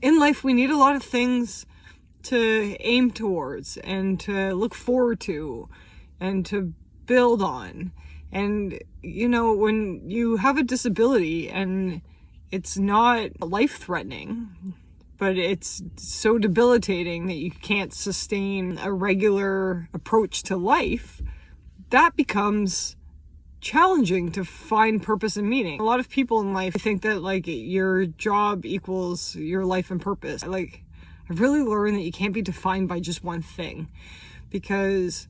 In life, we need a lot of things to aim towards and to look forward to and to build on. And, when you have a disability and it's not life-threatening, but it's so debilitating that you can't sustain a regular approach to life, that becomes challenging to find purpose and meaning. A lot of people in life think that your job equals your life and purpose. I've really learned that you can't be defined by just one thing, because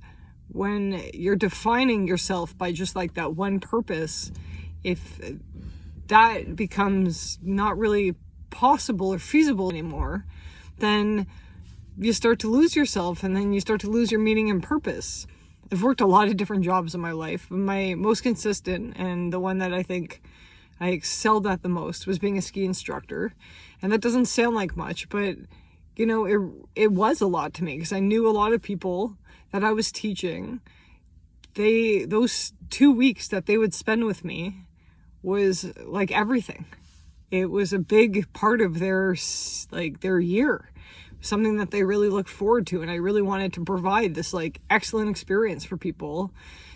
when you're defining yourself by just that one purpose, if that becomes not really possible or feasible anymore, then you start to lose yourself, and then you start to lose your meaning and purpose. I've worked a lot of different jobs in my life, but my most consistent and the one that I think I excelled at the most was being a ski instructor. And that doesn't sound like much, but it was a lot to me, because I knew a lot of people that I was teaching. Those 2 weeks that they would spend with me was like everything. It was a big part of their year, something that they really looked forward to. And I really wanted to provide this excellent experience for people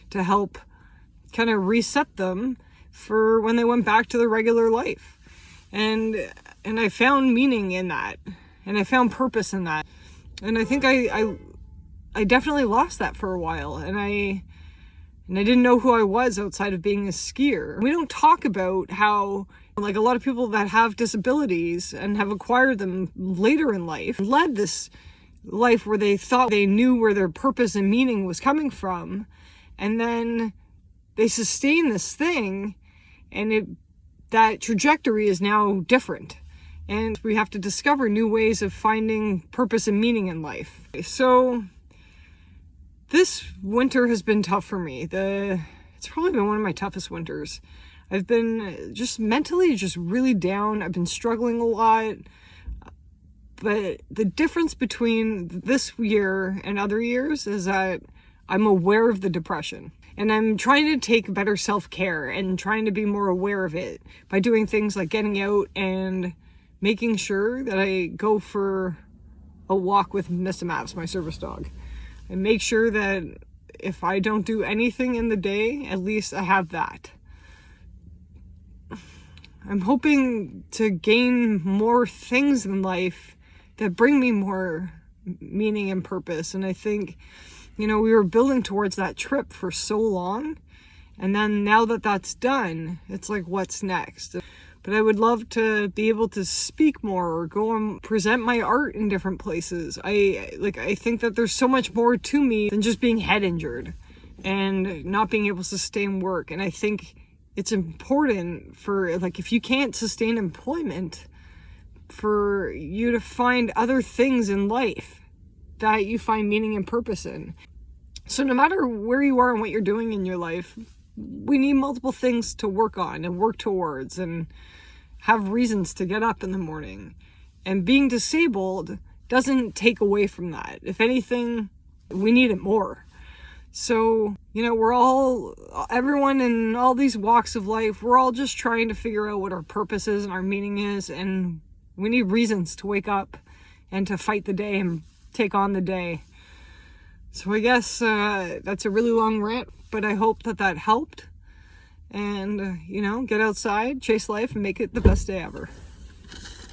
to help kind of reset them for when they went back to their regular life. And I found meaning in that, and I found purpose in that. And I think I definitely lost that for a while, and I didn't know who I was outside of being a skier. We don't talk about how a lot of people that have disabilities and have acquired them later in life led this life where they thought they knew where their purpose and meaning was coming from, and then they sustain this thing, and that trajectory is now different. And we have to discover new ways of finding purpose and meaning in life. So this winter has been tough for me. It's probably been one of my toughest winters. I've been just mentally really down. I've been struggling a lot. But the difference between this year and other years is that I'm aware of the depression. And I'm trying to take better self-care and trying to be more aware of it by doing things like getting out and making sure that I go for a walk with Mr. Maps, my service dog. And make sure that if I don't do anything in the day, at least I have that. I'm hoping to gain more things in life that bring me more meaning and purpose. And I think, we were building towards that trip for so long. And then now that that's done, it's what's next? But I would love to be able to speak more or go and present my art in different places. I think that there's so much more to me than just being head injured and not being able to sustain work. And I think it's important for, if you can't sustain employment, for you to find other things in life that you find meaning and purpose in. So no matter where you are and what you're doing in your life, we need multiple things to work on and work towards and have reasons to get up in the morning. And being disabled doesn't take away from that. If anything, we need it more. So, everyone in all these walks of life, we're all just trying to figure out what our purpose is and our meaning is. And we need reasons to wake up and to fight the day and take on the day. So I guess that's a really long rant, but I hope that helped. And, get outside, chase life, and make it the best day ever.